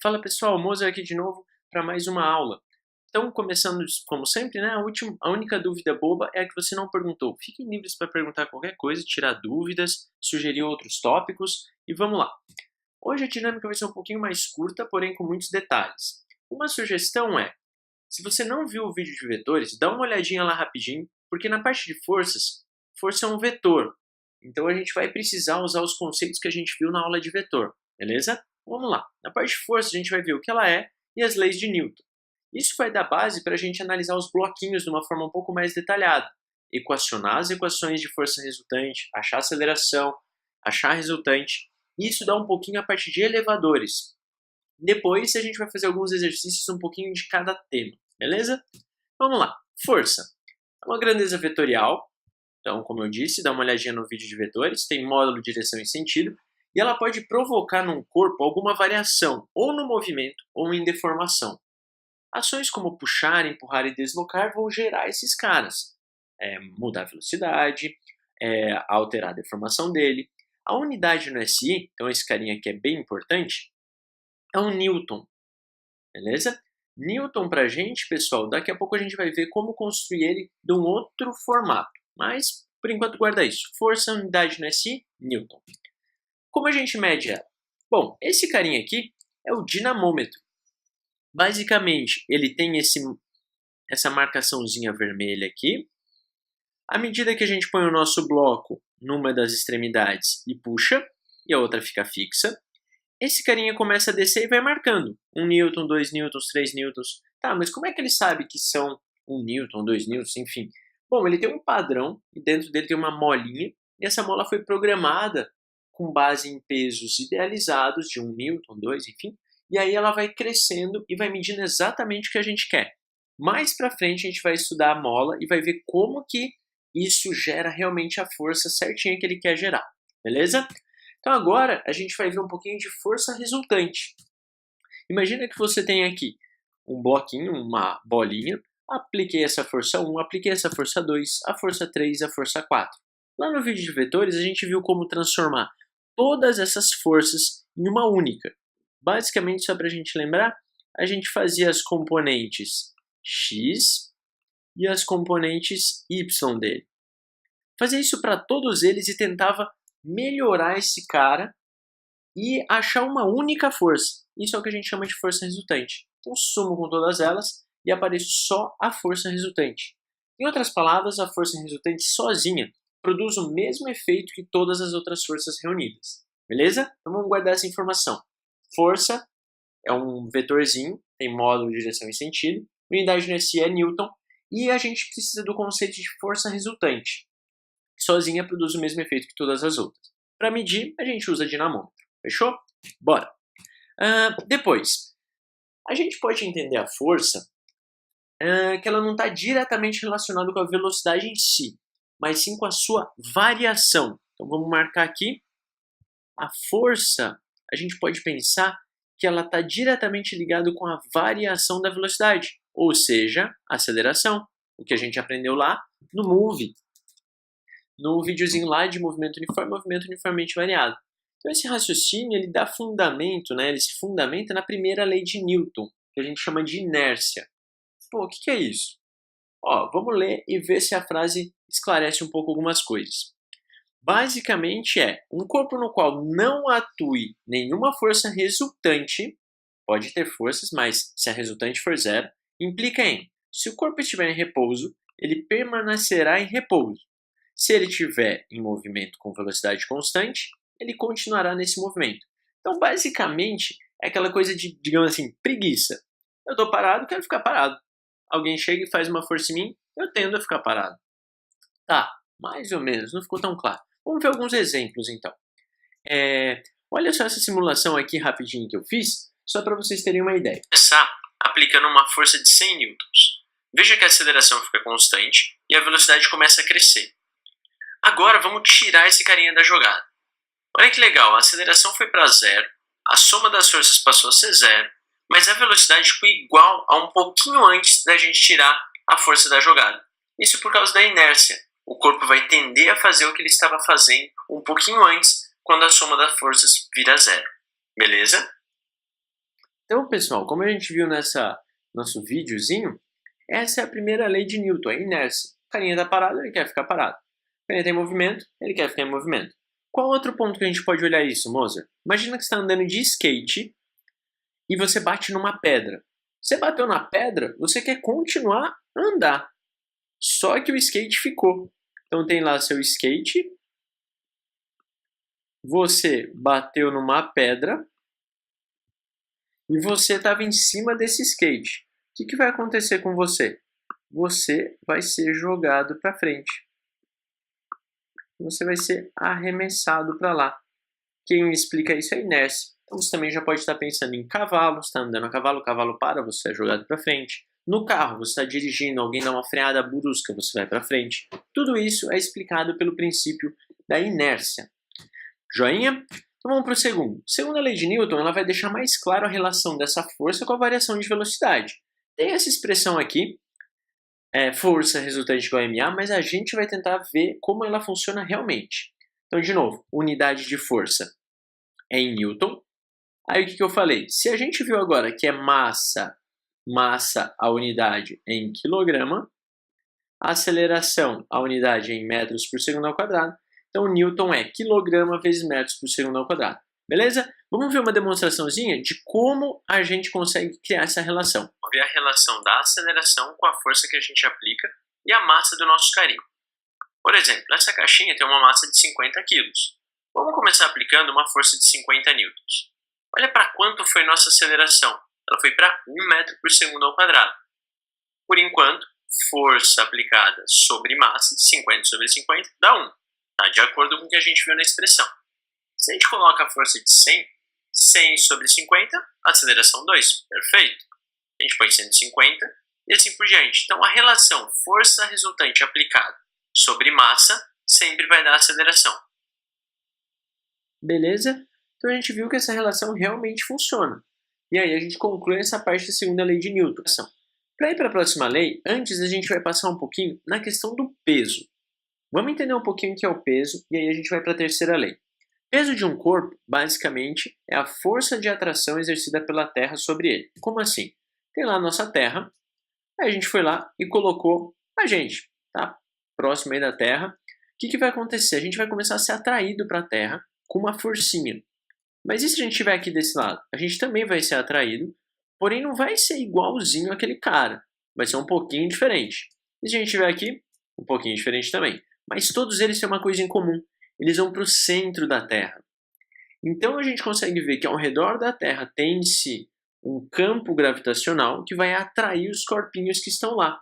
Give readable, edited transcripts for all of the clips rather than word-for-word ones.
Fala pessoal, Moza aqui de novo para mais uma aula. Então, começando como sempre, né, a única dúvida boba é a que você não perguntou. Fiquem livres para perguntar qualquer coisa, tirar dúvidas, sugerir outros tópicos e vamos lá. Hoje a dinâmica vai ser um pouquinho mais curta, porém com muitos detalhes. Uma sugestão é, se você não viu o vídeo de vetores, dá uma olhadinha lá rapidinho, porque na parte de forças, força é um vetor. Então a gente vai precisar usar os conceitos que a gente viu na aula de vetor, beleza? Vamos lá. Na parte de força a gente vai ver o que ela é e as leis de Newton. Isso vai dar base para a gente analisar os bloquinhos de uma forma um pouco mais detalhada. Equacionar as equações de força resultante, achar aceleração, achar resultante. Isso dá um pouquinho a parte de elevadores. Depois a gente vai fazer alguns exercícios um pouquinho de cada tema, beleza? Vamos lá. Força. É uma grandeza vetorial. Então, como eu disse, dá uma olhadinha no vídeo de vetores, tem módulo, direção e sentido, e ela pode provocar num corpo alguma variação, ou no movimento, ou em deformação. Ações como puxar, empurrar e deslocar vão gerar esses caras. Mudar a velocidade, alterar a deformação dele. A unidade no SI, então esse carinha aqui é bem importante, é um Newton, beleza? Newton pra gente, pessoal, daqui a pouco a gente vai ver como construir ele de um outro formato. Mas, por enquanto, guarda isso. Força, unidade no SI, Newton. Como a gente mede ela? Bom, esse carinha aqui é o dinamômetro. Basicamente, ele tem essa marcaçãozinha vermelha aqui. À medida que a gente põe o nosso bloco numa das extremidades e puxa, e a outra fica fixa, esse carinha começa a descer e vai marcando. 1 newton, 2 newtons, 3 newtons. Tá, mas como é que ele sabe que são 1 newton, 2 newtons, enfim? Bom, ele tem um padrão e dentro dele tem uma molinha. E essa mola foi programada com base em pesos idealizados de 1 newton, 2, enfim. E aí ela vai crescendo e vai medindo exatamente o que a gente quer. Mais pra frente a gente vai estudar a mola e vai ver como que isso gera realmente a força certinha que ele quer gerar. Beleza? Então agora a gente vai ver um pouquinho de força resultante. Imagina que você tem aqui um bloquinho, uma bolinha, apliquei essa força 1, apliquei essa força 2, a força 3, a força 4. Lá no vídeo de vetores a gente viu como transformar todas essas forças em uma única. Basicamente, só para a gente lembrar, a gente fazia as componentes x e as componentes y dele. Fazia isso para todos eles e tentava melhorar esse cara e achar uma única força. Isso é o que a gente chama de força resultante. Então, somo com todas elas e aparece só a força resultante. Em outras palavras, a força resultante sozinha produz o mesmo efeito que todas as outras forças reunidas. Beleza? Então vamos guardar essa informação. Força é um vetorzinho, tem módulo, direção e sentido. Unidade no SI é Newton. E a gente precisa do conceito de força resultante. Sozinha produz o mesmo efeito que todas as outras. Para medir, a gente usa dinamômetro. Fechou? Bora! Depois, a gente pode entender a força que ela não está diretamente relacionada com a velocidade em si, mas sim com a sua variação. Então vamos marcar aqui. A força, a gente pode pensar que ela está diretamente ligada com a variação da velocidade, ou seja, a aceleração, o que a gente aprendeu lá no Move, no videozinho lá de movimento uniformemente variado. Então esse raciocínio ele dá fundamento, né? Ele se fundamenta na primeira lei de Newton, que a gente chama de inércia. Pô, o que é isso? Vamos ler e ver se a frase esclarece um pouco algumas coisas. Basicamente um corpo no qual não atue nenhuma força resultante, pode ter forças, mas se a resultante for zero, implica em, se o corpo estiver em repouso, ele permanecerá em repouso. Se ele estiver em movimento com velocidade constante, ele continuará nesse movimento. Então, basicamente, é aquela coisa de, digamos assim, preguiça. Eu estou parado, quero ficar parado. Alguém chega e faz uma força em mim, eu tendo a ficar parado. Tá, mais ou menos, não ficou tão claro. Vamos ver alguns exemplos, então. Olha só essa simulação aqui rapidinho que eu fiz, só para vocês terem uma ideia. Começar aplicando uma força de 100 newtons. Veja que a aceleração fica constante e a velocidade começa a crescer. Agora vamos tirar esse carinha da jogada. Olha que legal, a aceleração foi para zero, a soma das forças passou a ser zero, mas a velocidade ficou igual a um pouquinho antes da gente tirar a força da jogada. Isso por causa da inércia. O corpo vai tender a fazer o que ele estava fazendo um pouquinho antes, quando a soma das forças vira zero. Beleza? Então, pessoal, como a gente viu nessa nosso videozinho, essa é a primeira lei de Newton, a inércia. O carinha está parado, ele quer ficar parado. O carinha está em movimento, ele quer ficar em movimento. Qual outro ponto que a gente pode olhar isso, Mozart? Imagina que você está andando de skate e você bate numa pedra. Você bateu na pedra, você quer continuar a andar. Só que o skate ficou. Então tem lá seu skate. Você bateu numa pedra e você estava em cima desse skate. O que vai acontecer com você? Você vai ser jogado para frente. Você vai ser arremessado para lá. Quem explica isso é a inércia. Então você também já pode estar pensando em cavalo, você está andando a cavalo, o cavalo para, você é jogado para frente. No carro, você está dirigindo, alguém dá uma freada brusca, você vai para frente. Tudo isso é explicado pelo princípio da inércia. Joinha? Então vamos para o segundo. Segundo a lei de Newton, ela vai deixar mais claro a relação dessa força com a variação de velocidade. Tem essa expressão aqui, força resultante igual a MA, mas a gente vai tentar ver como ela funciona realmente. Então, de novo, unidade de força é em Newton. Aí o que eu falei? Se a gente viu agora que é massa a unidade é em quilograma, a aceleração, a unidade é em metros por segundo ao quadrado, então Newton é quilograma vezes metros por segundo ao quadrado. Beleza? Vamos ver uma demonstraçãozinha de como a gente consegue criar essa relação. Vamos ver a relação da aceleração com a força que a gente aplica e a massa do nosso carinho. Por exemplo, essa caixinha tem uma massa de 50 kg. Vamos começar aplicando uma força de 50 newtons. Olha para quanto foi nossa aceleração. Ela foi para 1 metro por segundo ao quadrado. Por enquanto, força aplicada sobre massa de 50 sobre 50 dá 1. Tá? De acordo com o que a gente viu na expressão. Se a gente coloca a força de 100, 100 sobre 50, aceleração 2. Perfeito. A gente põe 150 e assim por diante. Então, a relação força resultante aplicada sobre massa sempre vai dar aceleração. Beleza? Então, a gente viu que essa relação realmente funciona. E aí, a gente conclui essa parte da segunda lei de Newton. Para ir para a próxima lei, antes a gente vai passar um pouquinho na questão do peso. Vamos entender um pouquinho o que é o peso e aí a gente vai para a terceira lei. Peso de um corpo, basicamente, é a força de atração exercida pela Terra sobre ele. Como assim? Tem lá a nossa Terra, aí a gente foi lá e colocou a gente, tá? Próximo aí da Terra. O que vai acontecer? A gente vai começar a ser atraído para a Terra com uma forcinha. Mas e se a gente estiver aqui desse lado? A gente também vai ser atraído, porém não vai ser igualzinho aquele cara. Vai ser um pouquinho diferente. E se a gente estiver aqui, um pouquinho diferente também. Mas todos eles têm uma coisa em comum. Eles vão para o centro da Terra. Então a gente consegue ver que ao redor da Terra tem-se um campo gravitacional que vai atrair os corpinhos que estão lá.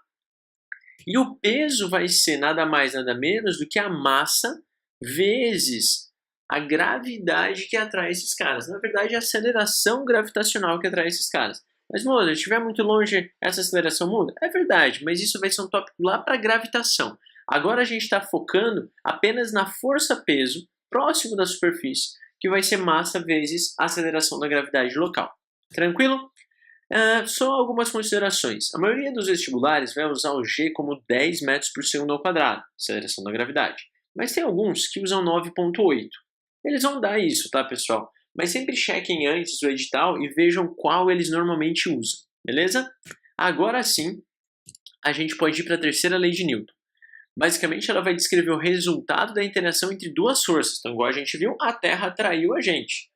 E o peso vai ser nada mais, nada menos do que a massa vezes a gravidade que atrai esses caras. Na verdade, é a aceleração gravitacional que atrai esses caras. Mas, moça, se estiver muito longe, essa aceleração muda? É verdade, mas isso vai ser um tópico lá para a gravitação. Agora a gente está focando apenas na força-peso próximo da superfície, que vai ser massa vezes a aceleração da gravidade local. Tranquilo? Só algumas considerações. A maioria dos vestibulares vai usar o G como 10 metros por segundo ao quadrado, aceleração da gravidade. Mas tem alguns que usam 9,8. Eles vão dar isso, tá, pessoal? Mas sempre chequem antes o edital e vejam qual eles normalmente usam, beleza? Agora sim, a gente pode ir para a terceira lei de Newton. Basicamente, ela vai descrever o resultado da interação entre duas forças. Então, igual a gente viu, a Terra atraiu a gente.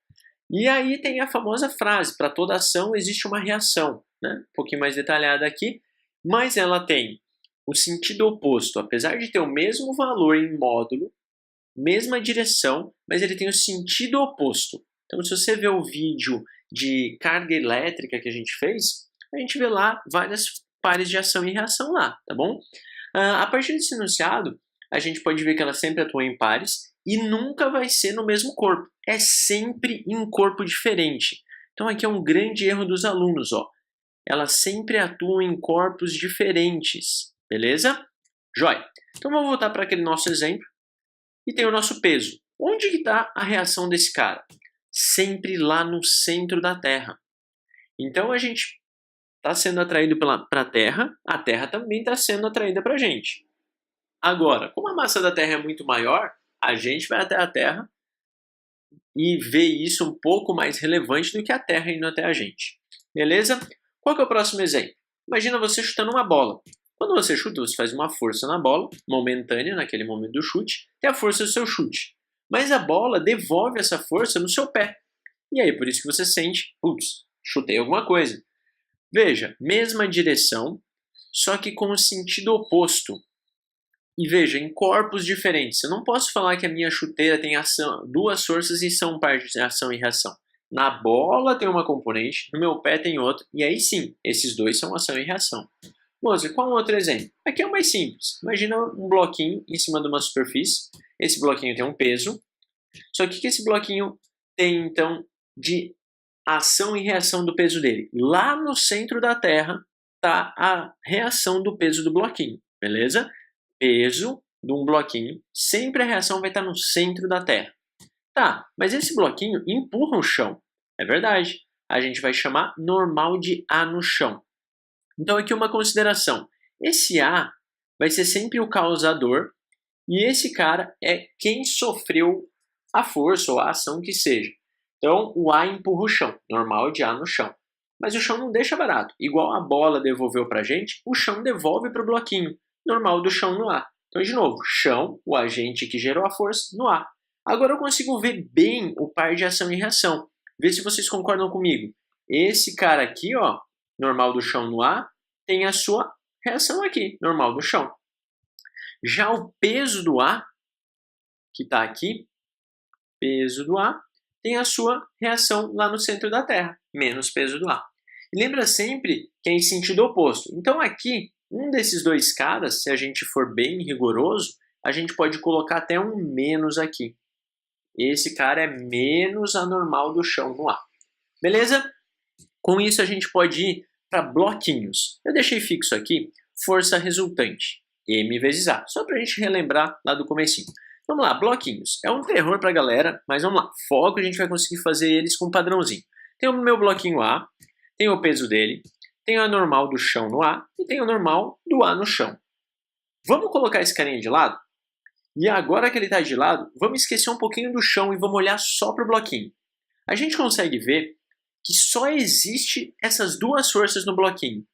E aí tem a famosa frase, para toda ação existe uma reação, né? Um pouquinho mais detalhada aqui, mas ela tem o sentido oposto. Apesar de ter o mesmo valor em módulo, mesma direção, mas ele tem o sentido oposto. Então, se você ver o vídeo de carga elétrica que a gente fez, a gente vê lá várias pares de ação e reação lá, tá bom? A partir desse enunciado, a gente pode ver que ela sempre atua em pares e nunca vai ser no mesmo corpo. É sempre em corpo diferente. Então aqui é um grande erro dos alunos, ó. Elas sempre atuam em corpos diferentes, beleza? Jóia. Então vamos voltar para aquele nosso exemplo e tem o nosso peso. Onde que está a reação desse cara? Sempre lá no centro da Terra. Então a gente está sendo atraído para a Terra também está sendo atraída para a gente. Agora, como a massa da Terra é muito maior, a gente vai até a Terra e vê isso um pouco mais relevante do que a Terra indo até a gente. Beleza? Qual que é o próximo exemplo? Imagina você chutando uma bola. Quando você chuta, você faz uma força na bola, momentânea, naquele momento do chute, é a força do seu chute. Mas a bola devolve essa força no seu pé. E aí, por isso que você sente, putz, chutei alguma coisa. Veja, mesma direção, só que com o sentido oposto. E veja, em corpos diferentes. Eu não posso falar que a minha chuteira tem duas forças e são parte de ação e reação. Na bola tem uma componente, no meu pé tem outra, e aí sim, esses dois são ação e reação. Moça, qual um outro exemplo? Aqui é o mais simples. Imagina um bloquinho em cima de uma superfície. Esse bloquinho tem um peso. Só que o que esse bloquinho tem, então, de ação e reação do peso dele? Lá no centro da Terra está a reação do peso do bloquinho, beleza? Peso de um bloquinho, sempre a reação vai estar no centro da Terra. Tá, mas esse bloquinho empurra o chão. É verdade. A gente vai chamar normal de A no chão. Então aqui uma consideração. Esse A vai ser sempre o causador e esse cara é quem sofreu a força ou a ação que seja. Então o A empurra o chão, normal de A no chão. Mas o chão não deixa barato. Igual a bola devolveu para a gente, o chão devolve para o bloquinho, normal do chão no A. Então de novo, chão, o agente que gerou a força, no A. Agora eu consigo ver bem o par de ação e reação. Vê se vocês concordam comigo. Esse cara aqui, ó, normal do chão no A, tem a sua reação aqui, normal do chão. Já o peso do A, que está aqui, peso do A, tem a sua reação lá no centro da Terra, menos peso do A. E lembra sempre que é em sentido oposto. Então aqui, um desses dois caras, se a gente for bem rigoroso, a gente pode colocar até um menos aqui. Esse cara é menos a normal do chão no A. Beleza? Com isso a gente pode ir para bloquinhos. Eu deixei fixo aqui força resultante, M vezes A, só para a gente relembrar lá do comecinho. Vamos lá, bloquinhos. É um terror para a galera, mas vamos lá. Foco, a gente vai conseguir fazer eles com um padrãozinho. Tem o meu bloquinho A, tem o peso dele, tem a normal do chão no A e tem o normal do A no chão. Vamos colocar esse carinha de lado? E agora que ele está de lado, vamos esquecer um pouquinho do chão e vamos olhar só para o bloquinho. A gente consegue ver que só existe essas duas forças no bloquinho.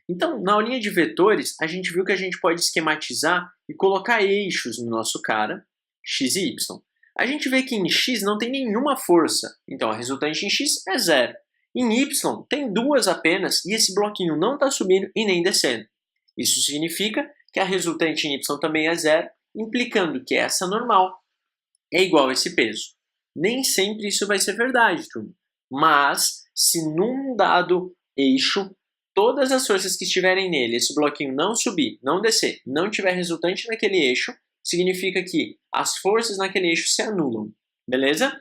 Então, na aulinha de vetores, a gente viu que a gente pode esquematizar e colocar eixos no nosso cara, x e y. A gente vê que em x não tem nenhuma força, então a resultante em x é zero. Em y tem duas apenas e esse bloquinho não está subindo e nem descendo. Isso significa que a resultante em y também é zero, implicando que essa normal é igual a esse peso. Nem sempre isso vai ser verdade, turma. Mas, se num dado eixo, todas as forças que estiverem nele, esse bloquinho não subir, não descer, não tiver resultante naquele eixo, significa que as forças naquele eixo se anulam. Beleza?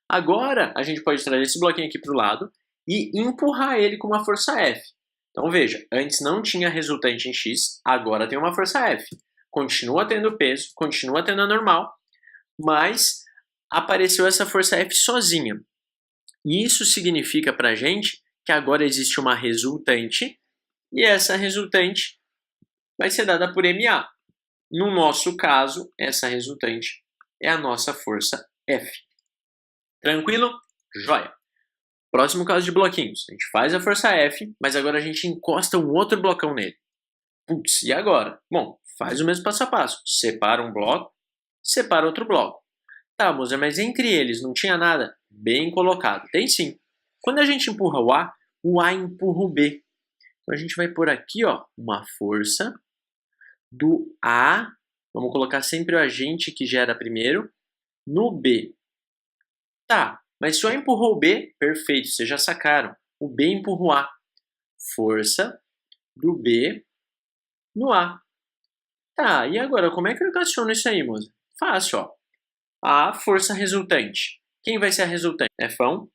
Agora, a gente pode trazer esse bloquinho aqui para o lado e empurrar ele com uma força F. Então, veja, antes não tinha resultante em x, agora tem uma força F. Continua tendo peso, continua tendo a normal, mas apareceu essa força F sozinha. E isso significa para a gente que agora existe uma resultante e essa resultante vai ser dada por MA. No nosso caso, essa resultante é a nossa força F. Tranquilo? Joia! Próximo caso de bloquinhos. A gente faz a força F, mas agora a gente encosta um outro blocão nele. Putz, e agora? Bom, faz o mesmo passo a passo. Separa um bloco, separa outro bloco. Tá, Moser, mas entre eles não tinha nada? Bem colocado. Tem sim. Quando a gente empurra o A empurra o B. Então a gente vai pôr aqui, ó, uma força do A, vamos colocar sempre o agente que gera primeiro, no B. Tá, mas se o A empurrou o B, perfeito, vocês já sacaram. O B empurra o A. Força do B no A. Tá, e agora, como é que eu equaciono isso aí, moça? Fácil, ó. A força resultante. Quem vai ser a resultante? F1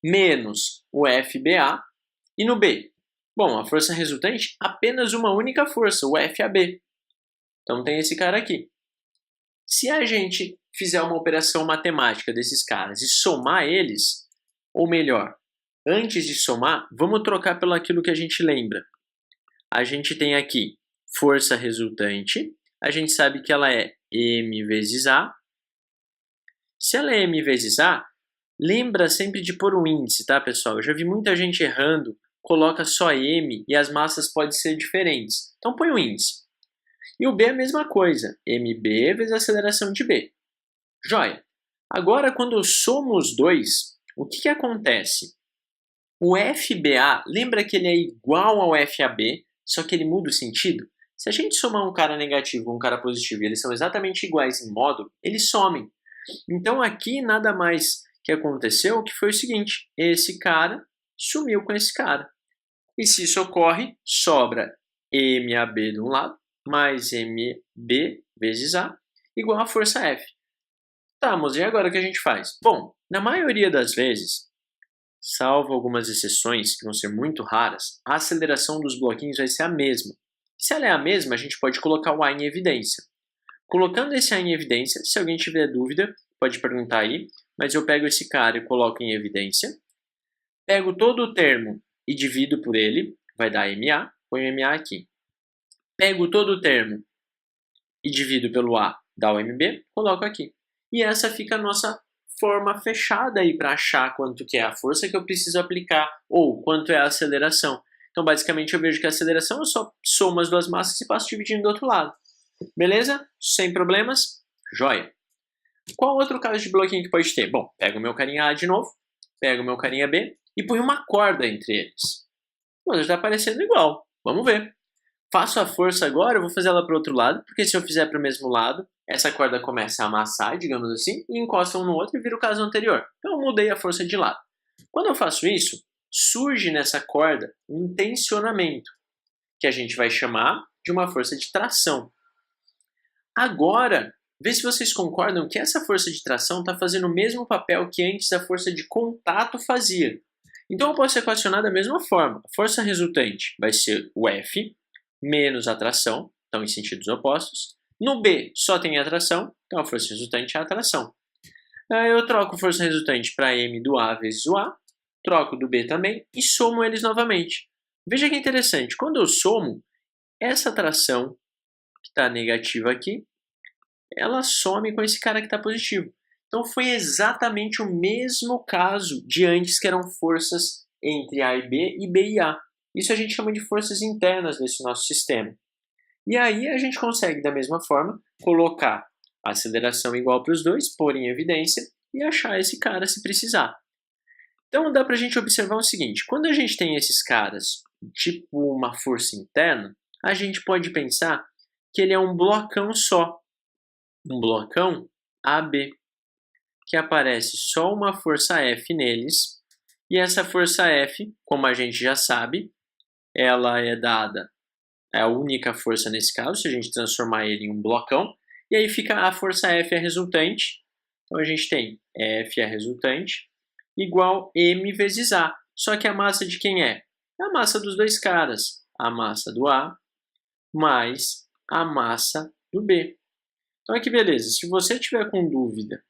menos o FBA e no B. Bom, a força resultante, apenas uma única força, o FAB. Então tem esse cara aqui. Se a gente fizer uma operação matemática desses caras e somar eles, ou melhor, antes de somar, vamos trocar pelo aquilo que a gente lembra. A gente tem aqui força resultante, a gente sabe que ela é M vezes A. Se ela é M vezes A, Lembra sempre de pôr um índice, tá, pessoal? Eu já vi muita gente errando, coloca só M e as massas podem ser diferentes. Então põe um índice. E o B é a mesma coisa, mB vezes a aceleração de B. Joia! Agora, quando eu somo os dois, o que acontece? O FBA, lembra que ele é igual ao FAB, só que ele muda o sentido? Se a gente somar um cara negativo com um cara positivo e eles são exatamente iguais em módulo, eles somem. Então aqui nada mais que aconteceu que foi o seguinte, esse cara sumiu com esse cara. E se isso ocorre, sobra MAB de um lado, mais MB vezes A, igual a força F. Tá, moça, e agora o que a gente faz? Bom, na maioria das vezes, salvo algumas exceções que vão ser muito raras, a aceleração dos bloquinhos vai ser a mesma. Se ela é a mesma, a gente pode colocar o A em evidência. Colocando esse A em evidência, se alguém tiver dúvida, pode perguntar aí, mas eu pego esse cara e coloco em evidência, pego todo o termo e divido por ele, vai dar MA, ponho MA aqui. Pego todo o termo e divido pelo A, dá o MB, coloco aqui. E essa fica a nossa forma fechada aí para achar quanto que é a força que eu preciso aplicar ou quanto é a aceleração. Então, basicamente, eu vejo que a aceleração eu só somo as duas massas e passo dividindo do outro lado. Beleza? Sem problemas? Joia! Qual outro caso de bloquinho que pode ter? Bom, pego o meu carinha A de novo, pego o meu carinha B e ponho uma corda entre eles. Mas está parecendo igual. Vamos ver. Faço a força agora, eu vou fazer ela para o outro lado, porque se eu fizer para o mesmo lado, essa corda começa a amassar, digamos assim, e encosta um no outro e vira o caso anterior. Então eu mudei a força de lado. Quando eu faço isso, surge nessa corda um tensionamento, que a gente vai chamar de uma força de tração. Agora, vê se vocês concordam que essa força de tração está fazendo o mesmo papel que antes a força de contato fazia. Então eu posso equacionar da mesma forma. A força resultante vai ser o F menos a tração, então em sentidos opostos. No B só tem atração, então a força resultante é a atração. Eu troco a força resultante para M do A vezes o A, troco do B também e somo eles novamente. Veja que interessante, quando eu somo, essa atração que está negativa aqui, ela some com esse cara que está positivo. Então foi exatamente o mesmo caso de antes, que eram forças entre A e B e A. Isso a gente chama de forças internas desse nosso sistema. E aí a gente consegue, da mesma forma, colocar a aceleração igual para os dois, pôr em evidência e achar esse cara se precisar. Então dá para a gente observar o seguinte, quando a gente tem esses caras, tipo uma força interna, a gente pode pensar que ele é um blocão só, um blocão AB, que aparece só uma força F neles, e essa força F, como a gente já sabe, ela é dada, é a única força nesse caso, se a gente transformar ele em um blocão, e aí fica a força F a resultante, então a gente tem F a resultante, igual M vezes A, só que a massa de quem é? É a massa dos dois caras, a massa do A mais a massa do B. Então aqui beleza, se você tiver com dúvida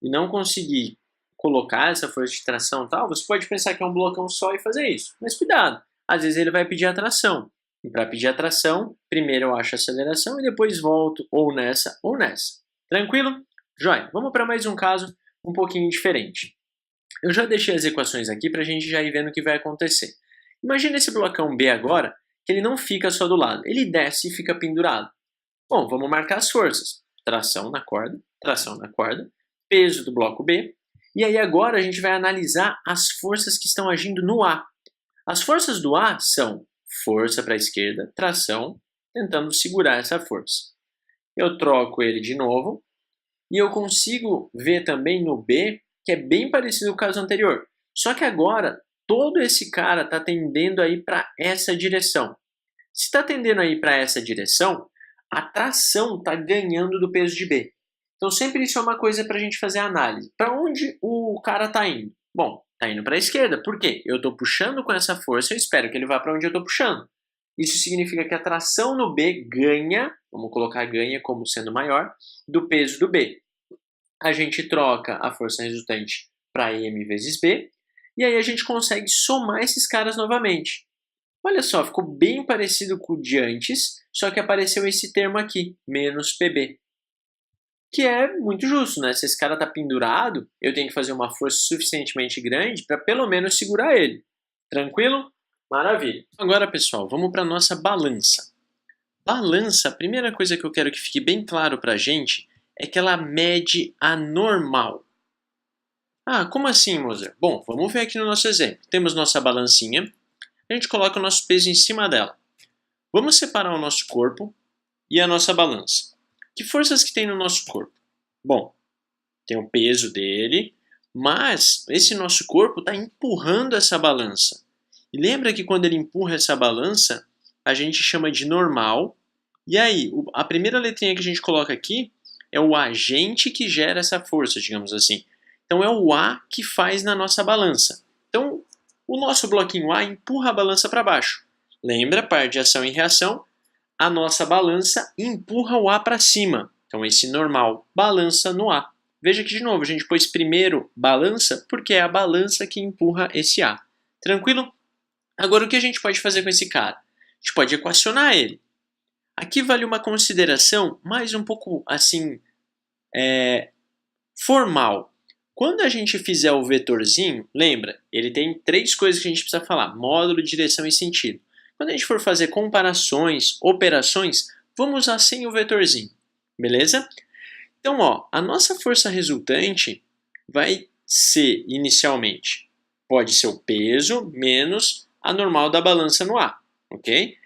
e não conseguir colocar essa força de tração e tal, você pode pensar que é um blocão só e fazer isso. Mas cuidado, às vezes ele vai pedir a tração. E para pedir a tração, primeiro eu acho a aceleração e depois volto ou nessa ou nessa. Tranquilo? Joia, vamos para mais um caso um pouquinho diferente. Eu já deixei as equações aqui para a gente já ir vendo o que vai acontecer. Imagina esse blocão B agora, que ele não fica só do lado, ele desce e fica pendurado. Bom, vamos marcar as forças. Tração na corda, peso do bloco B. E aí agora a gente vai analisar as forças que estão agindo no A. As forças do A são força para a esquerda, tração, tentando segurar essa força. Eu troco ele de novo e eu consigo ver também no B, que é bem parecido com o caso anterior. Só que agora todo esse cara está tendendo aí para essa direção. Se está tendendo aí para essa direção, a tração está ganhando do peso de B. Então sempre isso é uma coisa para a gente fazer a análise. Para onde o cara está indo? Bom, está indo para a esquerda. Por quê? Eu estou puxando com essa força, eu espero que ele vá para onde eu estou puxando. Isso significa que a tração no B ganha, vamos colocar ganha como sendo maior, do peso do B. A gente troca a força resultante para M vezes B, e aí a gente consegue somar esses caras novamente. Olha só, ficou bem parecido com o de antes, só que apareceu esse termo aqui, menos PB. Que é muito justo, né? Se esse cara tá pendurado, eu tenho que fazer uma força suficientemente grande para pelo menos segurar ele. Tranquilo? Maravilha. Agora, pessoal, vamos para nossa balança. Balança, a primeira coisa que eu quero que fique bem claro para a gente é que ela mede a normal. Ah, como assim, Moser? Bom, vamos ver aqui no nosso exemplo. Temos nossa balancinha, a gente coloca o nosso peso em cima dela. Vamos separar o nosso corpo e a nossa balança. Que forças que tem no nosso corpo? Bom, tem o peso dele, mas esse nosso corpo está empurrando essa balança. E lembra que quando ele empurra essa balança, a gente chama de normal. E aí, a primeira letrinha que a gente coloca aqui é o agente que gera essa força, digamos assim. Então é o A que faz na nossa balança. Então, o nosso bloquinho A empurra a balança para baixo. Lembra, par de ação e reação? A nossa balança empurra o A para cima. Então esse normal balança no A. Veja que de novo, a gente pôs primeiro balança porque é a balança que empurra esse A. Tranquilo? Agora o que a gente pode fazer com esse cara? A gente pode equacionar ele. Aqui vale uma consideração mais um pouco assim formal. Quando a gente fizer o vetorzinho, lembra, ele tem três coisas que a gente precisa falar: módulo, direção e sentido. Quando a gente for fazer comparações, operações, vamos usar sem o vetorzinho, beleza? Então, a nossa força resultante vai ser, inicialmente, pode ser o peso menos a normal da balança no A, ok?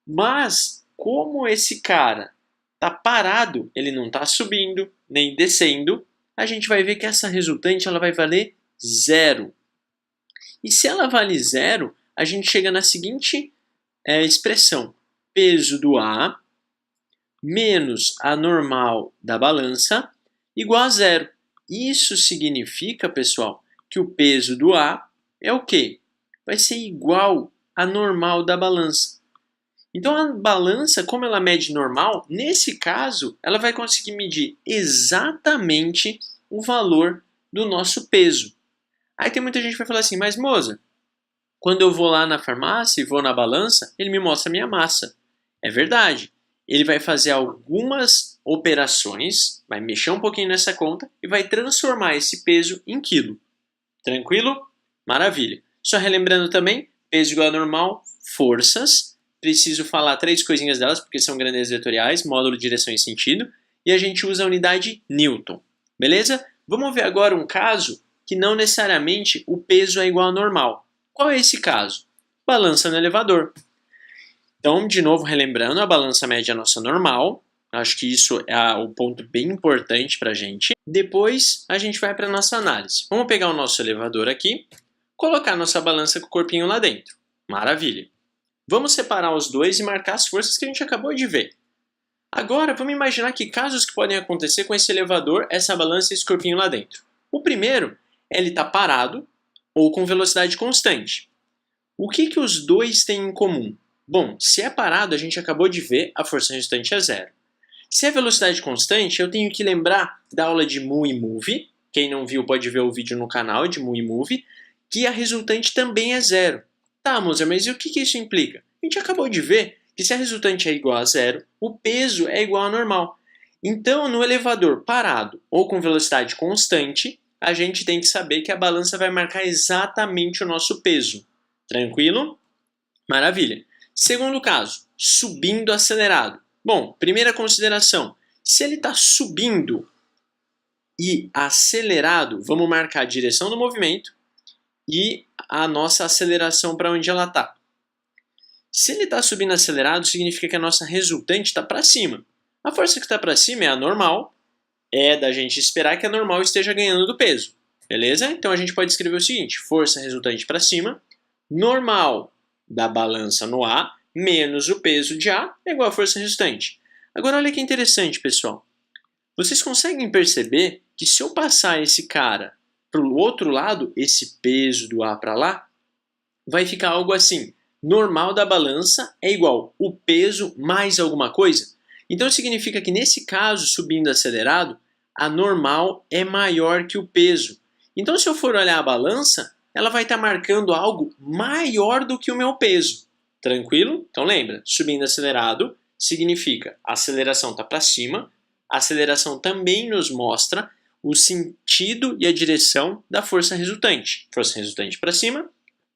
Mas, como esse cara está parado, ele não está subindo nem descendo, a gente vai ver que essa resultante ela vai valer 0. E se ela vale 0, a gente chega na seguinte expressão: peso do A menos a normal da balança igual a 0. Isso significa, pessoal, que o peso do A é o quê? Vai ser igual à normal da balança. Então a balança, como ela mede normal, nesse caso, ela vai conseguir medir exatamente o valor do nosso peso. Aí tem muita gente que vai falar assim: mas moça, quando eu vou lá na farmácia e vou na balança, ele me mostra a minha massa. É verdade. Ele vai fazer algumas operações, vai mexer um pouquinho nessa conta e vai transformar esse peso em quilo. Tranquilo? Maravilha. Só relembrando também, peso igual a normal, forças. Preciso falar três coisinhas delas, porque são grandezas vetoriais, módulo, direção e sentido. E a gente usa a unidade Newton. Beleza? Vamos ver agora um caso que não necessariamente o peso é igual ao normal. Qual é esse caso? Balança no elevador. Então, de novo, relembrando, a balança mede a nossa normal. Acho que isso é o ponto bem importante para a gente. Depois, a gente vai para a nossa análise. Vamos pegar o nosso elevador aqui, colocar a nossa balança com o corpinho lá dentro. Maravilha. Vamos separar os dois e marcar as forças que a gente acabou de ver. Agora, vamos imaginar que casos que podem acontecer com esse elevador, essa balança e esse corpinho lá dentro. O primeiro é ele estar parado ou com velocidade constante. O que os dois têm em comum? Bom, se é parado, a gente acabou de ver, a força resultante é 0. Se é velocidade constante, eu tenho que lembrar da aula de Mu e Move. Quem não viu pode ver o vídeo no canal de Mu e Move, que a resultante também é 0. Tá, Moser, mas e o que isso implica? A gente acabou de ver que se a resultante é igual a 0, o peso é igual ao normal. Então, no elevador parado ou com velocidade constante, a gente tem que saber que a balança vai marcar exatamente o nosso peso. Tranquilo? Maravilha. Segundo caso, subindo acelerado. Bom, primeira consideração, se ele está subindo e acelerado, vamos marcar a direção do movimento e a nossa aceleração para onde ela está. Se ele está subindo acelerado, significa que a nossa resultante está para cima. A força que está para cima é a normal, é da gente esperar que a normal esteja ganhando do peso. Beleza? Então a gente pode escrever o seguinte: força resultante para cima, normal da balança no A, menos o peso de A, é igual a força resultante. Agora olha que interessante, pessoal. Vocês conseguem perceber que se eu passar esse cara para o outro lado, esse peso do A para lá, vai ficar algo assim: normal da balança é igual o peso mais alguma coisa. Então significa que nesse caso, subindo acelerado, a normal é maior que o peso. Então se eu for olhar a balança, ela vai estar marcando algo maior do que o meu peso. Tranquilo? Então lembra, subindo acelerado significa a aceleração está para cima, A aceleração também nos mostra o sentido e a direção da força resultante. Força resultante para cima,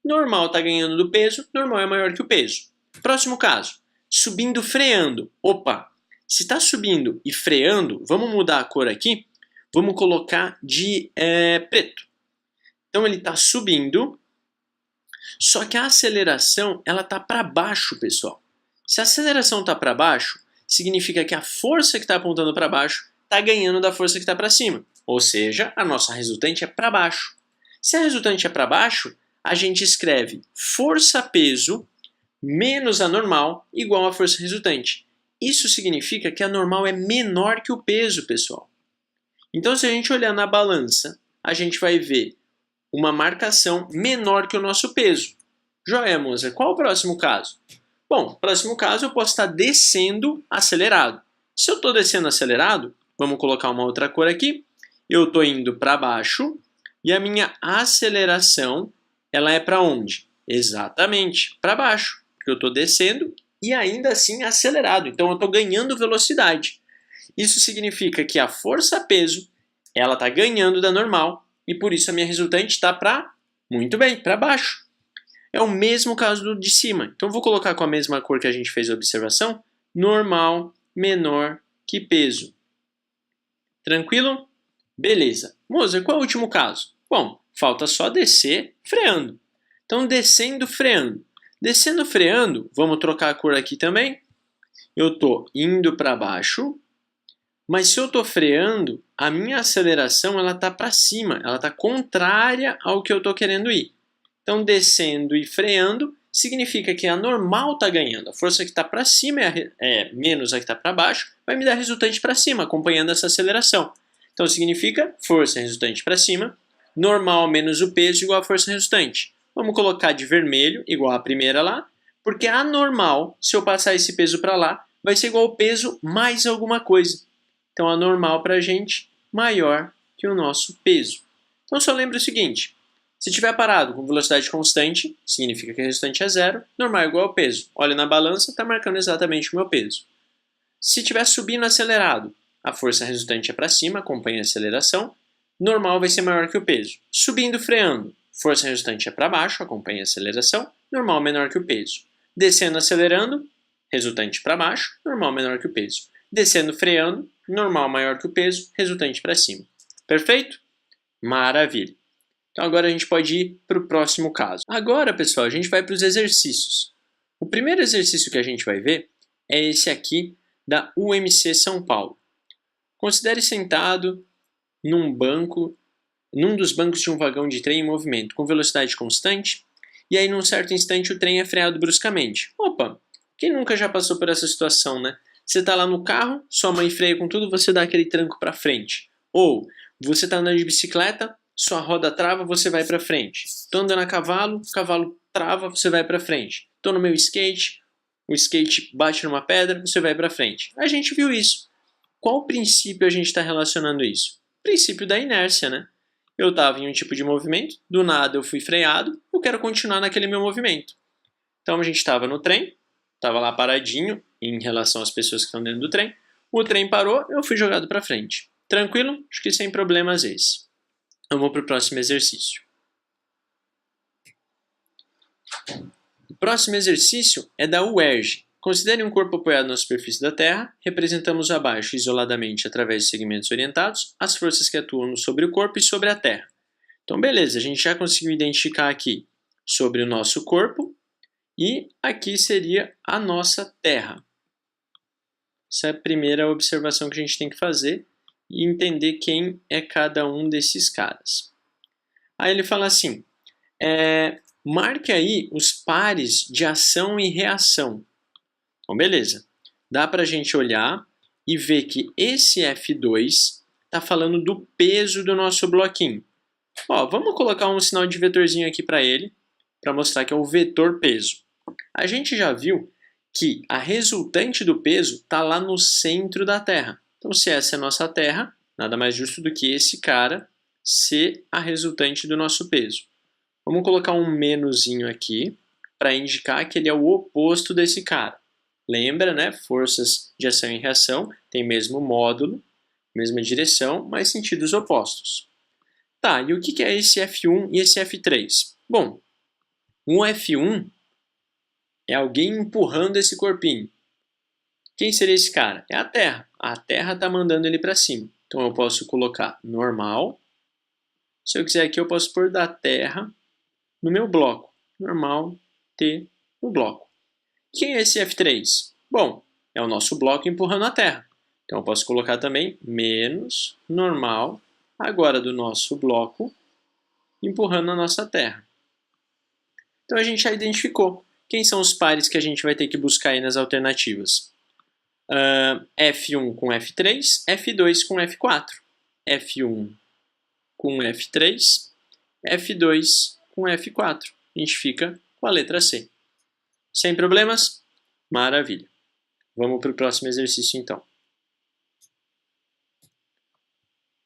normal está ganhando do peso, normal é maior que o peso. Próximo caso, subindo, freando. Opa, se está subindo e freando, vamos mudar a cor aqui, vamos colocar de preto. Então ele está subindo, só que a aceleração ela está para baixo, pessoal. Se a aceleração está para baixo, significa que a força que está apontando para baixo está ganhando da força que está para cima. Ou seja, a nossa resultante é para baixo. Se a resultante é para baixo, a gente escreve força-peso menos a normal igual a força resultante. Isso significa que a normal é menor que o peso, pessoal. Então, se a gente olhar na balança, a gente vai ver uma marcação menor que o nosso peso. Joia, moça, qual o próximo caso? Bom, próximo caso eu posso estar descendo acelerado. Se eu estou descendo acelerado, vamos colocar uma outra cor aqui. Eu estou indo para baixo e a minha aceleração ela é para onde? Exatamente, para baixo. Porque eu estou descendo e ainda assim acelerado. Então eu estou ganhando velocidade. Isso significa que a força-peso ela está ganhando da normal e por isso a minha resultante está muito bem, para baixo. É o mesmo caso do de cima. Então vou colocar com a mesma cor que a gente fez a observação. Normal menor que peso. Tranquilo? Beleza. Moça, qual é o último caso? Bom, falta só descer freando. Então descendo, freando. Descendo, freando, vamos trocar a cor aqui também. Eu estou indo para baixo, mas se eu estou freando, a minha aceleração está para cima, ela está contrária ao que eu estou querendo ir. Então descendo e freando significa que a normal está ganhando. A força que está para cima é menos a que está para baixo, vai me dar resultante para cima, acompanhando essa aceleração. Então significa força resultante para cima, normal menos o peso igual a força resultante. Vamos colocar de vermelho, igual a primeira lá, porque a normal, se eu passar esse peso para lá, vai ser igual ao peso mais alguma coisa. Então a normal para a gente maior que o nosso peso. Então só lembra o seguinte, se estiver parado com velocidade constante, significa que a resultante é zero, normal é igual ao peso. Olha na balança, está marcando exatamente o meu peso. Se estiver subindo acelerado, a força resultante é para cima, acompanha a aceleração, normal vai ser maior que o peso. Subindo, freando, força resultante é para baixo, acompanha a aceleração, normal menor que o peso. Descendo, acelerando, resultante para baixo, normal menor que o peso. Descendo, freando, normal maior que o peso, resultante para cima. Perfeito? Maravilha. Então agora a gente pode ir para o próximo caso. Agora, pessoal, a gente vai para os exercícios. O primeiro exercício que a gente vai ver é esse aqui da UMC São Paulo. Considere sentado num dos bancos de um vagão de trem em movimento, com velocidade constante, e aí num certo instante o trem é freado bruscamente. Opa, quem nunca já passou por essa situação, né? Você está lá no carro, sua mãe freia com tudo, você dá aquele tranco para frente. Ou você está andando de bicicleta, sua roda trava, você vai para frente. Estou andando a cavalo, o cavalo trava, você vai para frente. Estou no meu skate, o skate bate numa pedra, você vai para frente. A gente viu isso. Qual princípio a gente está relacionando isso? Princípio da inércia, né? Eu estava em um tipo de movimento, do nada eu fui freado, eu quero continuar naquele meu movimento. Então a gente estava no trem, estava lá paradinho em relação às pessoas que estão dentro do trem, o trem parou, eu fui jogado para frente. Tranquilo? Acho que sem problemas esse. Vamos para o próximo exercício. O próximo exercício é da UERJ. Considere um corpo apoiado na superfície da Terra. Representamos abaixo, isoladamente, através de segmentos orientados, as forças que atuam sobre o corpo e sobre a Terra. Então, beleza, a gente já conseguiu identificar aqui sobre o nosso corpo e aqui seria a nossa Terra. Essa é a primeira observação que a gente tem que fazer e entender quem é cada um desses caras. Aí ele fala assim, marque aí os pares de ação e reação. Então, beleza. Dá para a gente olhar e ver que esse F2 está falando do peso do nosso bloquinho. Ó, vamos colocar um sinal de vetorzinho aqui para ele, para mostrar que é o vetor peso. A gente já viu que a resultante do peso está lá no centro da Terra. Então, se essa é a nossa Terra, nada mais justo do que esse cara ser a resultante do nosso peso. Vamos colocar um menuzinho aqui para indicar que ele é o oposto desse cara. Lembra, né? Forças de ação e reação têm mesmo módulo, mesma direção, mas sentidos opostos. Tá, e o que é esse F1 e esse F3? Bom, um F1 é alguém empurrando esse corpinho. Quem seria esse cara? É a Terra. A Terra está mandando ele para cima. Então eu posso colocar normal. Se eu quiser aqui, eu posso pôr da Terra no meu bloco. Normal, T, no bloco. Quem é esse F3? Bom, é o nosso bloco empurrando a Terra. Então eu posso colocar também menos normal, agora do nosso bloco, empurrando a nossa Terra. Então a gente já identificou quem são os pares que a gente vai ter que buscar aí nas alternativas. F1 com F3, F2 com F4. F1 com F3, F2 com F4. A gente fica com a letra C. Sem problemas? Maravilha. Vamos para o próximo exercício, então.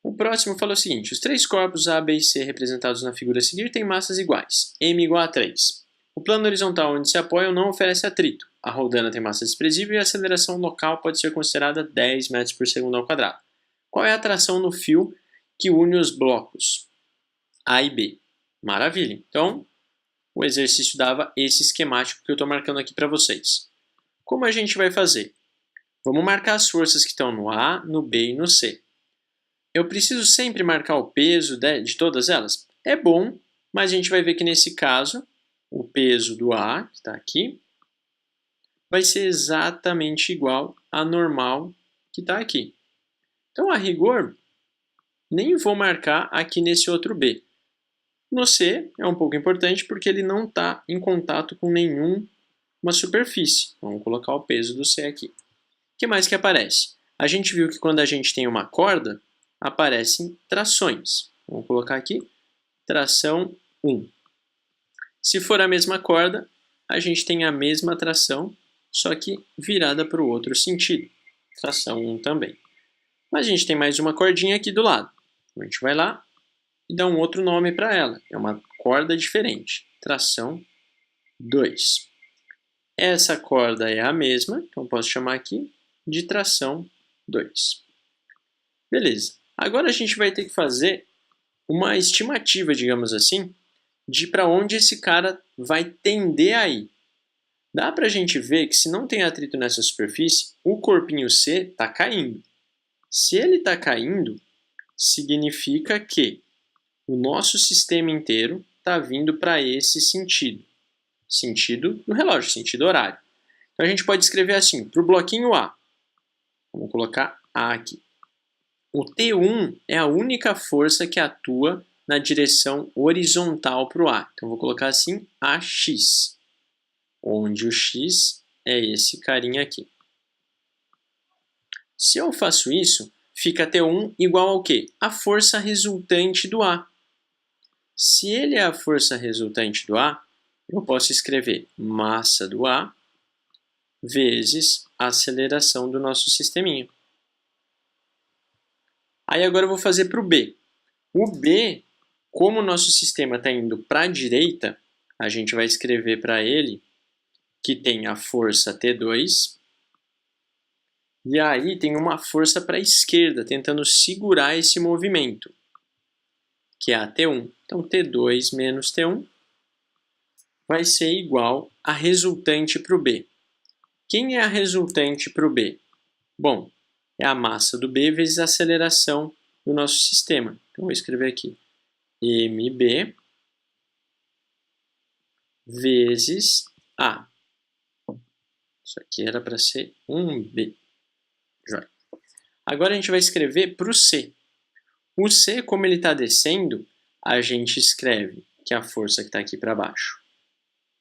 O próximo fala o seguinte: os três corpos A, B e C representados na figura a seguir têm massas iguais, m igual a 3. O plano horizontal onde se apoiam não oferece atrito. A roldana tem massa desprezível e a aceleração local pode ser considerada 10 metros por segundo ao quadrado. Qual é a tração no fio que une os blocos A e B? Maravilha. Então, o exercício dava esse esquemático que eu estou marcando aqui para vocês. Como a gente vai fazer? Vamos marcar as forças que estão no A, no B e no C. Eu preciso sempre marcar o peso de todas elas? É bom, mas a gente vai ver que nesse caso, o peso do A, que está aqui, vai ser exatamente igual à normal que está aqui. Então, a rigor, nem vou marcar aqui nesse outro B. No C é um pouco importante porque ele não está em contato com nenhuma superfície. Vamos colocar o peso do C aqui. O que mais que aparece? A gente viu que quando a gente tem uma corda, aparecem trações. Vamos colocar aqui, tração 1. Se for a mesma corda, a gente tem a mesma tração, só que virada para o outro sentido. Tração 1 também. Mas a gente tem mais uma cordinha aqui do lado. A gente vai lá e dá um outro nome para ela. É uma corda diferente. Tração 2. Essa corda é a mesma, então posso chamar aqui de tração 2. Beleza. Agora a gente vai ter que fazer uma estimativa, digamos assim, de para onde esse cara vai tender a ir. Dá para a gente ver que se não tem atrito nessa superfície, o corpinho C está caindo. Se ele está caindo, significa que o nosso sistema inteiro está vindo para esse sentido. Sentido do relógio, sentido horário. Então a gente pode escrever assim, para o bloquinho A. Vamos colocar A aqui. O T1 é a única força que atua na direção horizontal para o A. Então vou colocar assim, AX. Onde o X é esse carinha aqui. Se eu faço isso, fica T1 igual ao quê? A força resultante do A. Se ele é a força resultante do A, eu posso escrever massa do A vezes a aceleração do nosso sisteminha. Aí agora eu vou fazer para o B. O B, como o nosso sistema está indo para a direita, a gente vai escrever para ele que tem a força T2, e aí tem uma força para a esquerda, tentando segurar esse movimento, que é a T1. Então, T2 menos T1 vai ser igual a resultante para o B. Quem é a resultante para o B? Bom, é a massa do B vezes a aceleração do nosso sistema. Então, vou escrever aqui mB vezes A. Isso aqui era para ser 1B. Joia. Agora a gente vai escrever para o C. O C, como ele está descendo, a gente escreve que a força que está aqui para baixo,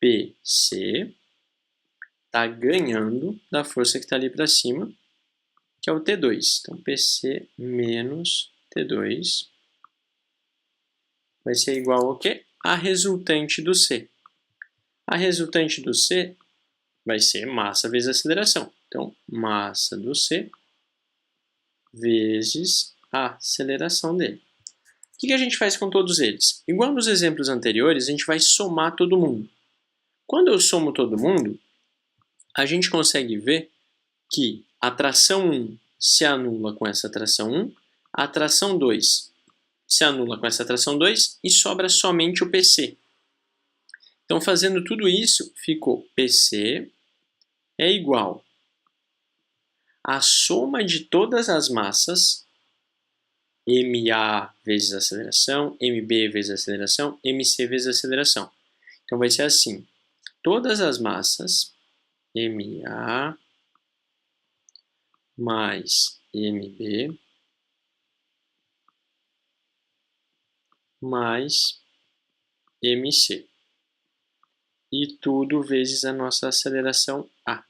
PC, está ganhando da força que está ali para cima, que é o T2. Então, PC menos T2 vai ser igual ao quê? A resultante do C. A resultante do C vai ser massa vezes aceleração. Então, massa do C vezes a aceleração dele. O que a gente faz com todos eles? Igual nos exemplos anteriores, a gente vai somar todo mundo. Quando eu somo todo mundo, a gente consegue ver que a tração 1 se anula com essa tração 1, a tração 2 se anula com essa tração 2 e sobra somente o PC. Então, fazendo tudo isso, ficou PC é igual à soma de todas as massas, MA vezes aceleração, MB vezes aceleração, MC vezes aceleração. Então, vai ser assim, todas as massas, MA mais MB mais MC. E tudo vezes a nossa aceleração A.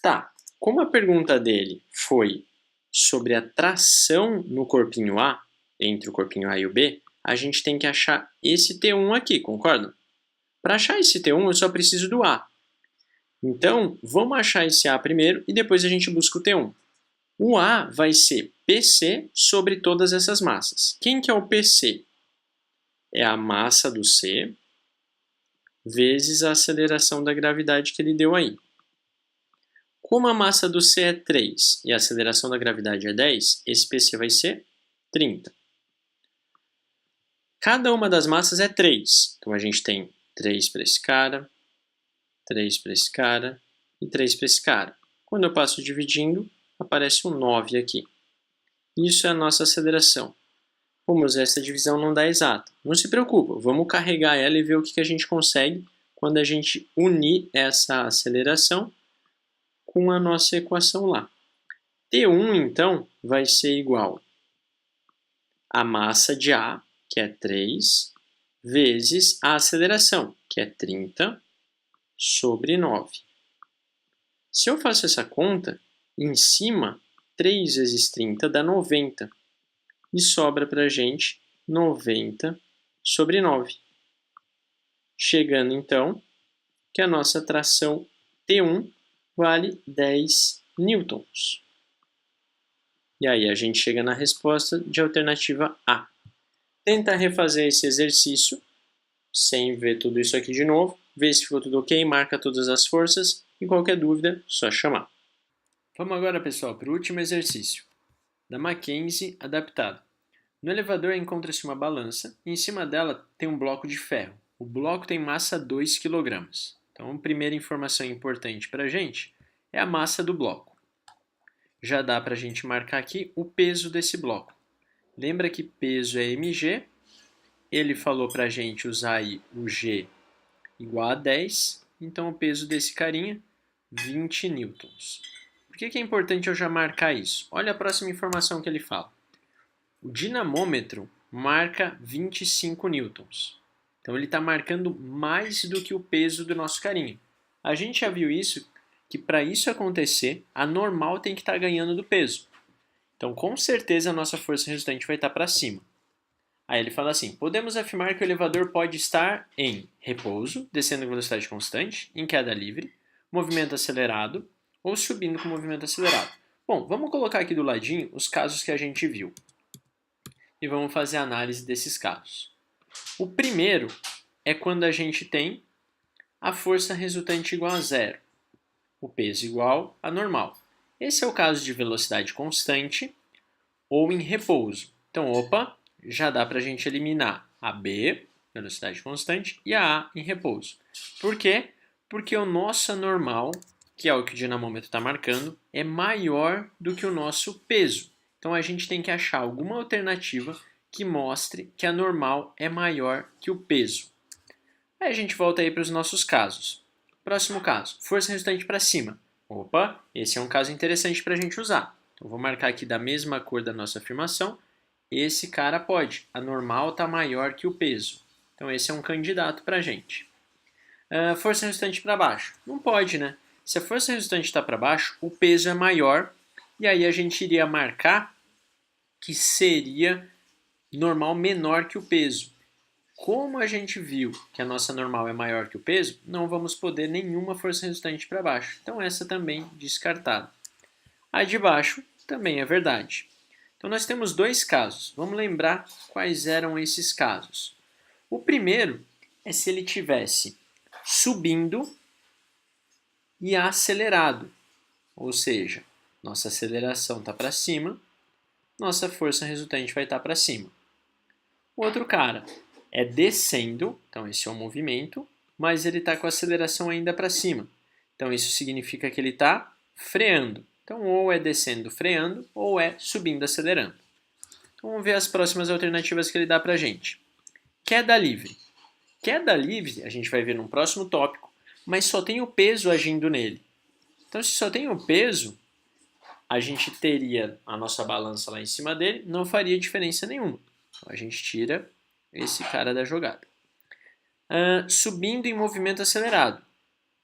Tá, como a pergunta dele foi sobre a tração no corpinho A, entre o corpinho A e o B, a gente tem que achar esse T1 aqui, concordam? Para achar esse T1, eu só preciso do A. Então, vamos achar esse A primeiro e depois a gente busca o T1. O A vai ser PC sobre todas essas massas. Quem que é o PC? É a massa do C vezes a aceleração da gravidade que ele deu aí. Como a massa do C é 3 e a aceleração da gravidade é 10, esse PC vai ser 30. Cada uma das massas é 3. Então, a gente tem 3 para esse cara, 3 para esse cara e 3 para esse cara. Quando eu passo dividindo, aparece um 9 aqui. Isso é a nossa aceleração. Vamos, essa divisão não dá exata. Não se preocupa, vamos carregar ela e ver o que a gente consegue quando a gente unir essa aceleração com a nossa equação lá. T1, então, vai ser igual a massa de A, que é 3, vezes a aceleração, que é 30, sobre 9. Se eu faço essa conta, em cima, 3 vezes 30 dá 90. E sobra para a gente 90 sobre 9. Chegando, então, que a nossa tração T1 vale 10 newtons. E aí a gente chega na resposta de alternativa A. Tenta refazer esse exercício, sem ver tudo isso aqui de novo, vê se ficou tudo ok, marca todas as forças e qualquer dúvida, só chamar. Vamos agora, pessoal, para o último exercício, da Mackenzie adaptado. No elevador encontra-se uma balança e em cima dela tem um bloco de ferro. O bloco tem massa 2 kg. Então, a primeira informação importante para a gente é a massa do bloco. Já dá para a gente marcar aqui o peso desse bloco. Lembra que peso é mg, ele falou para a gente usar aí o G igual a 10, então o peso desse carinha, 20 newtons. Por que é importante eu já marcar isso? Olha a próxima informação que ele fala. O dinamômetro marca 25 newtons. Então ele está marcando mais do que o peso do nosso carinha. A gente já viu isso, que para isso acontecer, a normal tem que estar ganhando do peso. Então com certeza a nossa força resultante vai estar para cima. Aí ele fala assim, podemos afirmar que o elevador pode estar em repouso, descendo com velocidade constante, em queda livre, movimento acelerado ou subindo com movimento acelerado. Bom, vamos colocar aqui do ladinho os casos que a gente viu. E vamos fazer a análise desses casos. O primeiro é quando a gente tem a força resultante igual a zero, o peso igual a normal. Esse é o caso de velocidade constante ou em repouso. Então, opa, já dá para a gente eliminar a B, velocidade constante, e a A em repouso. Por quê? Porque o nosso normal, que é o que o dinamômetro está marcando, é maior do que o nosso peso. Então, a gente tem que achar alguma alternativa que mostre que a normal é maior que o peso. Aí a gente volta aí para os nossos casos. Próximo caso, força resultante para cima. Opa, esse é um caso interessante para a gente usar. Então, vou marcar aqui da mesma cor da nossa afirmação. Esse cara pode. A normal está maior que o peso. Então, esse é um candidato para a gente. Força resultante para baixo. Não pode, né? Se a força resultante está para baixo, o peso é maior. E aí a gente iria marcar que seria normal menor que o peso. Como a gente viu que a nossa normal é maior que o peso, não vamos poder nenhuma força resultante para baixo. Então, essa também descartada. A de baixo também é verdade. Então, nós temos dois casos. Vamos lembrar quais eram esses casos. O primeiro é se ele estivesse subindo e acelerado, ou seja, nossa aceleração está para cima, nossa força resultante vai estar para cima. O outro cara é descendo, então esse é o movimento, mas ele está com a aceleração ainda para cima. Então isso significa que ele está freando. Então ou é descendo freando, ou é subindo acelerando. Então vamos ver as próximas alternativas que ele dá para a gente. Queda livre. Queda livre a gente vai ver num próximo tópico, mas só tem o peso agindo nele. Então se só tem o peso, a gente teria a nossa balança lá em cima dele, não faria diferença nenhuma. Então a gente tira esse cara da jogada. Subindo em movimento acelerado.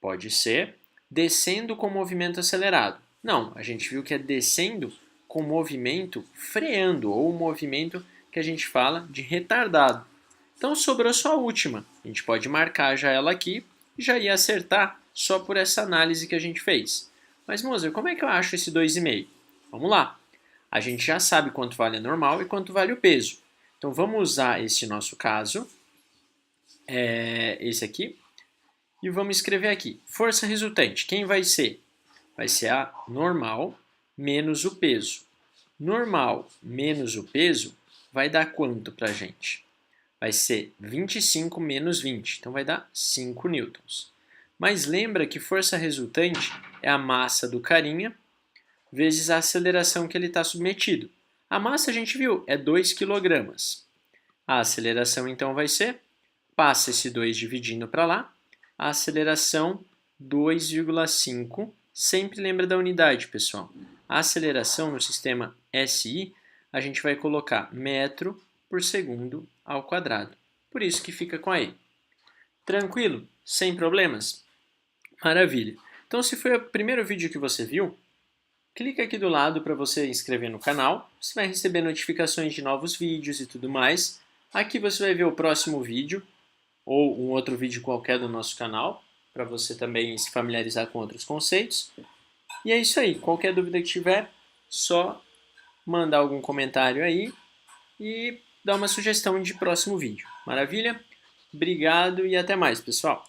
Pode ser descendo com movimento acelerado. Não, a gente viu que é descendo com movimento freando, ou o movimento que a gente fala de retardado. Então sobrou só a última. A gente pode marcar já ela aqui e já ia acertar só por essa análise que a gente fez. Mas, Moser, como é que eu acho esse 2,5? Vamos lá. A gente já sabe quanto vale a normal e quanto vale o peso. Então vamos usar esse nosso caso, esse aqui, e vamos escrever aqui. Força resultante, quem vai ser? Vai ser a normal menos o peso. Normal menos o peso vai dar quanto para a gente? Vai ser 25 menos 20, então vai dar 5 newtons. Mas lembra que força resultante é a massa do carinha vezes a aceleração que ele está submetido. A massa a gente viu, é 2 kg. A aceleração então vai ser, passa esse 2 dividindo para lá, a aceleração 2,5, sempre lembra da unidade, pessoal. A aceleração no sistema SI, a gente vai colocar metro por segundo ao quadrado. Por isso que fica com a E. Tranquilo? Sem problemas? Maravilha. Então, se foi o primeiro vídeo que você viu, clica aqui do lado para você inscrever no canal. Você vai receber notificações de novos vídeos e tudo mais. Aqui você vai ver o próximo vídeo ou um outro vídeo qualquer do nosso canal, para você também se familiarizar com outros conceitos. E é isso aí. Qualquer dúvida que tiver, só mandar algum comentário aí e dar uma sugestão de próximo vídeo. Maravilha? Obrigado e até mais, pessoal!